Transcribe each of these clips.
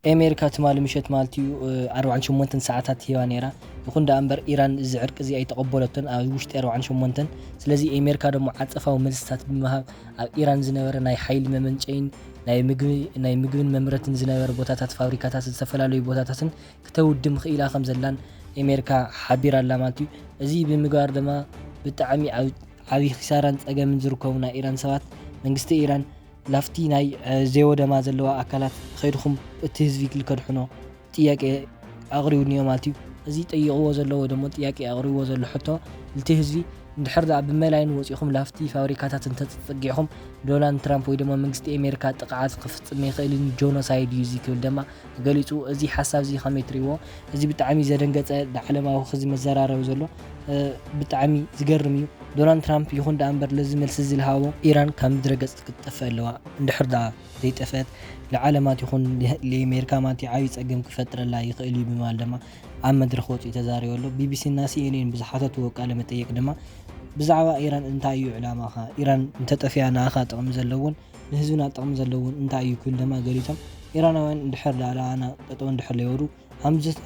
أمريكا تمال مشت مالتيو 48 ساعات هيوا نيرا يكون دا أمبر إيران زعرق زي أي تقبلتن أو وشت 48 سلازي أمريكا دمو عطفاو ملستات بمها إيران زنبر ناي حيل ممنጨين ናይ ምግብን መምረትን ዝነበረ ቦታታት ፋብሪካታት ዝተፈላለዩ ቦታታትን ከተውድም ኽኢላ ከም ዘላን ኣሜሪካ ሓቢራላ ማለት እዩ። እዚ ብምግባር ድማ ብጣዕሚ ዓብዪ ኺሳራን ፀገምን ዝርከቡ ናይ ኢራን ሰባት መንግስቲ ኢራን ላፍቲ ናይ ዘይወደማ ዘለዋ ኣካላት ኸይድኹም እቲ ህዝቢ ክልከድሕኖ ጥያቄ ኣቕሪቡ እኒኦ ማለት እዩ። እዚ ጠይቕዎ ዘለዎ ደሞ ጥያቄ ኣቕሪብዎ ዘሎ ሕቶ እቲ ህዝቢ እንድሕር ዳ ብመላይን ወፂኹም ላፍቲ ፋብሪካታት እንተፀጊዕኹም ዶናልድ ትራምፕ ወይ ድማ መንግስቲ ኣሜሪካ ጥቃዓት ክፍፅም ይኽእልን ጆኖሳይድ እዩ ክብል ድማ ገሊፁ። እዚ ሓሳብ እዚ ከመይ ትሪእዎ? እዚ ብጣዕሚ ዘደንገፀ ዓለማዊ ኽዚ መዘራረብ ዘሎ ብጣዕሚ ዝገርም እዩ። ዶናልድ ትራምፕ ይኹን ዳ እምበር ለዚ መልሲ ዝልሃቦ ኢራን ካብ ምድረ ገፅ ክትጠፍእ ኣለዋ እንድሕር ዳ ዘይጠፍአት ንዓለማት ይኹን ለኣሜሪካ ማለት ዓብዪ ፀገም ክፈጥረላ ይኽእል እዩ ብምባል ድማ ኣብ መድረኽ ወፂኡ ተዛሪቡ ኣሎ። ቢቢሲ እና ሲኤንኤን ብዝሓተትዎ ቃለ መጠይቅ ድማ ብዛዕባ ኢራን እንታይ እዩ ዕላማኻ ኢራን እንተጠፍያ ንኣኻ ጥቕሚ ዘለውን ንህዝብና ጥቕሚ ዘለውን እንታይ እዩ ክብል ድማ ገሊፆም ኢራናውያን እንድሕር ዳ ለኣና ጠጠው እንድሕር ለይበሉ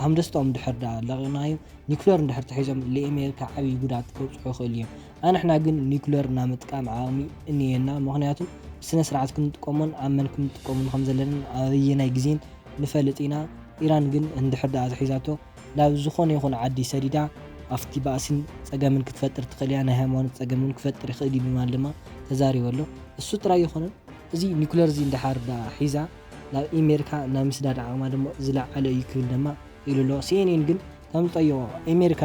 ሃምደስቶም እንድሕር ዳ ለቒናዮ ኒኩሌር እንድሕር ተሒዞም ለኣሜሪካ ዓብዪ ጉድኣት ከብፅሑ ይኽእል እዮም። ኣንሕና ግን ኒኩሌር ና ምጥቃም ዓቕሚ እኒአና ምክንያቱም ብስነ ስርዓት ክንጥቀሞን ኣብ መን ክንጥቀሙን ከም ዘለና ኣበየናይ ግዜን ንፈልጥ ኢና። ኢራን ግን እንድሕር ዳ ተሒዛቶ ናብ ዝኾነ ይኹን ዓዲ ሰዲዳ ኣፍቲ ባእሲን ፀገምን ክትፈጥር ትኽእል እያ። ናይ ሃይማኖት ፀገምን ክፈጥር ይኽእል እዩ ብምባል ድማ ተዛሪቡ ኣሎ። እሱ ጥራይ ይኹንን እዚ ኒኩሌር እዚ እንድሓር ዳ ሒዛ ናብ ኣሜሪካ ናብ ምስዳድ ዓቕማ ድማ ዝለዓለ እዩ ክብል ድማ ኢሉ ኣሎ። ሲኤንኤን ግን ከም ዝጠይቆ ኣሜሪካ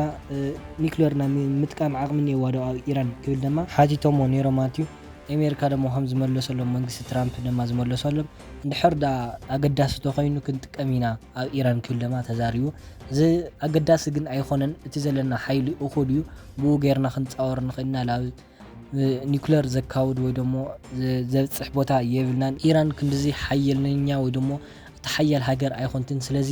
ኒኩሌር ና ምጥቃም ዓቕሚ እኒአዋ ዶ ኣብ ኢራን ክብል ድማ ሓቲቶሞ ነይሮም ማለት እዩ። ኣሜሪካ ደሞ ከም ዝመለሰሎም መንግስቲ ትራምፕ ድማ ዝመለሰሎም እንድሕር ዳ ኣገዳሲ ተኾይኑ ክንጥቀም ኢና ኣብ ኢራን ክብል ድማ ተዛሪቡ። እዚ ኣገዳሲ ግን ኣይኮነን እቲ ዘለና ሓይሊ እኹል እዩ ብኡ ጌርና ክንፃወር ንኽእል ኢና ናብ ኒኩሌር ዘካውድ ወይ ደሞ ዘብፅሕ ቦታ የብልናን። ኢራን ክንድዚ ሓየልነኛ ወይ ደሞ እቲ ሓያል ሃገር ኣይኮንትን ስለዚ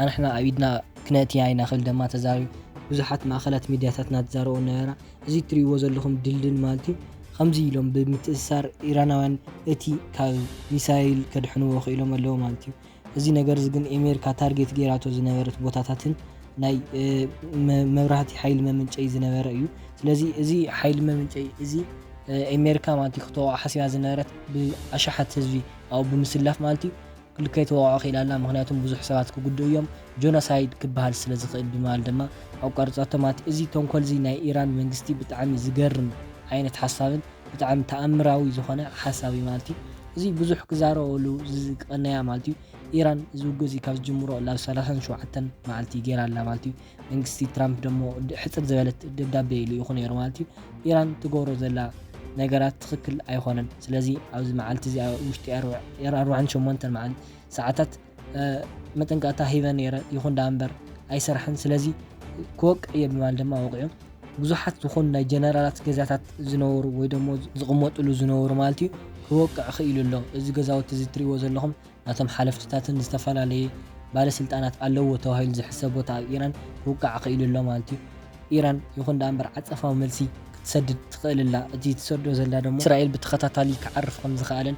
ኣንሕና ኣብ ኢድና ክነእትያ ኢና ክብል ድማ ተዛሪቡ። ብዙሓት ማእኸላት ሚድያታት እናተዛረቡ ነበራ። እዚ ትሪእዎ ዘለኹም ድልድል ማለት እዩ ከምዚ ኢሎም ብምትእስሳር ኢራናውያን እቲ ካብ ሚሳይል ከድሕንዎ ኽኢሎም ኣለዎ ማለት እዩ። እዚ ነገር እዚ ግን ኣሜሪካ ታርጌት ጌራቶ ዝነበረት ቦታታትን ናይ መብራህቲ ሓይሊ መምንጨይ ዝነበረ እዩ። ስለዚ እዚ ሓይሊ መምንጨይ እዚ ኣሜሪካ ማለት እዩ ክትወቅዖ ሓሲባ ዝነበረት ብኣሽሓት ህዝቢ ኣብኡ ብምስላፍ ማለት እዩ ክልከይተወቅዖ ኽኢላ ኣላ። ምክንያቱም ብዙሕ ሰባት ክጉድኡ እዮም ጆኖሳይድ ክበሃል ስለ ዝኽእል ብምባል ድማ ኣብ ቀርፃቶ ማለት እዚ ተንኮል እዚ ናይ ኢራን መንግስቲ ብጣዕሚ ዝገርም ዓይነት ሓሳብን ብጣዕሚ ተኣምራዊ ዝኾነ ሓሳብ እዩ ማለት እዩ። እዚ ብዙሕ ክዛረበሉ ዝቀነያ ማለት እዩ ኢራን እዚ ውግእ እዚ ካብ ዝጅምሮ ናብ 37 መዓልቲ ጌራ ኣላ ማለት እዩ። መንግስቲ ትራምፕ ደሞ ሕፅር ዝበለት ደብዳቤ ኢሉ ይኹን ነይሩ ማለት እዩ። ኢራን ትገብሮ ዘላ ነገራት ትክክል ኣይኮነን። ስለዚ ኣብዚ መዓልቲ እዚ ውሽጢ 48 መዓልቲ ሰዓታት መጠንቀቕታ ሂበ ነይረ ይኹን ዳ እምበር ኣይሰርሐን። ስለዚ ክወቅዕ እየ ብምባል ድማ ወቂዖም ብዙሓት ዝኾኑ ናይ ጀነራላት ገዛታት ዝነበሩ ወይ ደሞ ዝቕመጥሉ ዝነበሩ ማለት እዩ ክወቅዕ ኽኢሉ ኣሎ። እዚ ገዛውቲ እዚ ትሪእዎ ዘለኹም ናቶም ሓለፍትታትን ዝተፈላለየ ባለስልጣናት ኣለዎ ተባሂሉ ዝሕሰብ ቦታ ኣብ ኢራን ክውቃዕ ኽኢሉ ኣሎ ማለት እዩ። ኢራን ይኹን ዳ እምበር ዓፀፋዊ መልሲ ክትሰድድ ትኽእልላ። እቲ ትሰዶ ዘላ ደሞ እስራኤል ብተኸታታሊ ክዓርፍ ከም ዝኽኣለን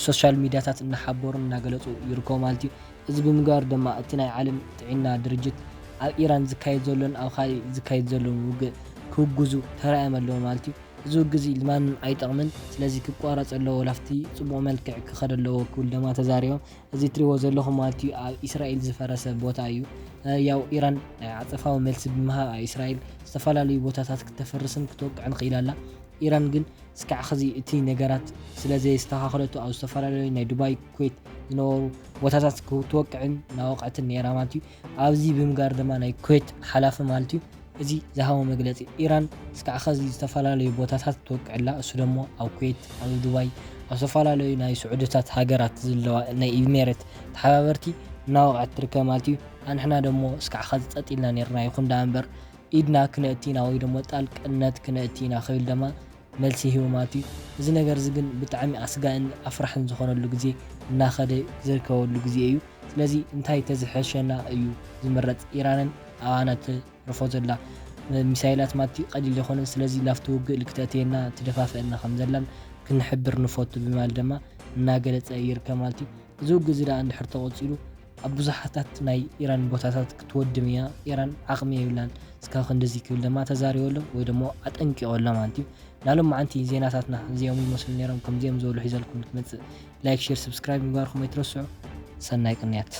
ሶሻል ሚድያታት እናሓበሩን እናገለፁ ይርከቡ ማለት እዩ። እዚ ብምግባር ድማ እቲ ናይ ዓለም ጥዕና ድርጅት ኣብ ኢራን ዝካየድ ዘሎን ኣብ ካሊእ ዝካየድ ዘሎን ውግእ ክውግዙ ተራእዮም ኣለዎ ማለት እዩ። እዚ ውግእ እዚ ንማንም ኣይጠቕምን። ስለዚ ክቋረፅ ኣለዎ ላፍቲ ፅቡቕ መልክዕ ክኸድ ኣለዎ ክብል ድማ ተዛሪቦም። እዚ ትሪእዎ ዘለኹም ማለት እዩ ኣብ እስራኤል ዝፈረሰ ቦታ እዩ። ያው ኢራን ናይ ዓፀፋዊ መልሲ ብምሃብ ኣብ እስራኤል ዝተፈላለዩ ቦታታት ክተፈርስን ክትወቅዕን ኽኢላ ኣላ። ኢራን ግን እስካዕ ኸዚ እቲ ነገራት ስለዘይስተኻኸለቱ ኣብ ዝተፈላለዩ ናይ ዱባይ ኩዌት ዝነበሩ ቦታታት ክትወቅዕን ናወቕዕትን ነይራ ማለት እዩ። ኣብዚ ብምግባር ድማ ናይ ኩዌት ሓላፊ ማለት እዩ እዚ ዝሃቦ መግለፂ ኢራን እስካዕ ኸዚ ዝተፈላለዩ ቦታታት ትወቅዕላ እሱ ደሞ ኣብ ኩዌት ኣብ ዱባይ ኣብ ዝተፈላለዩ ናይ ስዑድታት ሃገራት ዘለዋ ናይ ኢሚሬት ተሓባበርቲ እናወቕዐት ትርከብ ማለት እዩ። ኣንሕና ደሞ እስካዕ ኸዚ ፀጥ ኢልና ነርና ይኹን ዳ እምበር ኢድና ክነእቲና ወይ ደሞ ጣልቅነት ክነእቲና ኽብል ድማ መልሲ ሂቡ ማለት እዩ። እዚ ነገር እዚ ግን ብጣዕሚ ኣስጋእን ኣፍራሕን ዝኾነሉ ግዜ እናኸደ ዝርከበሉ ግዜ እዩ። ስለዚ እንታይ ተዝሕሸና እዩ ዝምረፅ ኢራንን ኣባና ትርፎ ዘላ ሚሳይላት ማለት እዩ ቀሊል ይኾነን። ስለዚ ላፍቲ ውግእ ልክተእትየና ትደፋፍአና ከም ዘላን ክንሕብር ንፈቱ ብምባል ድማ እናገለፀ ይርከብ ማለት እዩ። እዚ ውግእ እዚ ዳ እንድሕር ተቐፂሉ ኣብ ብዙሓታት ናይ ኢራን ቦታታት ክትወድም እያ ኢራን ዓቕሚ የብላን እስካብ ክንደዚ ክብል ድማ ተዛሪበሎም ወይ ደሞ ኣጠንቂቖሎ ማለት እዩ ናሎም መዓንቲ ዜናታትና እዚኦም ይመስሉ ነይሮም ከምዚኦም ዝበሉ ሒዘልኩም ክትመፅእ ላይክ ሼር ሰብስክራይብ ምግባርኩም ኣይትረስዑ ሰናይ ቅንያት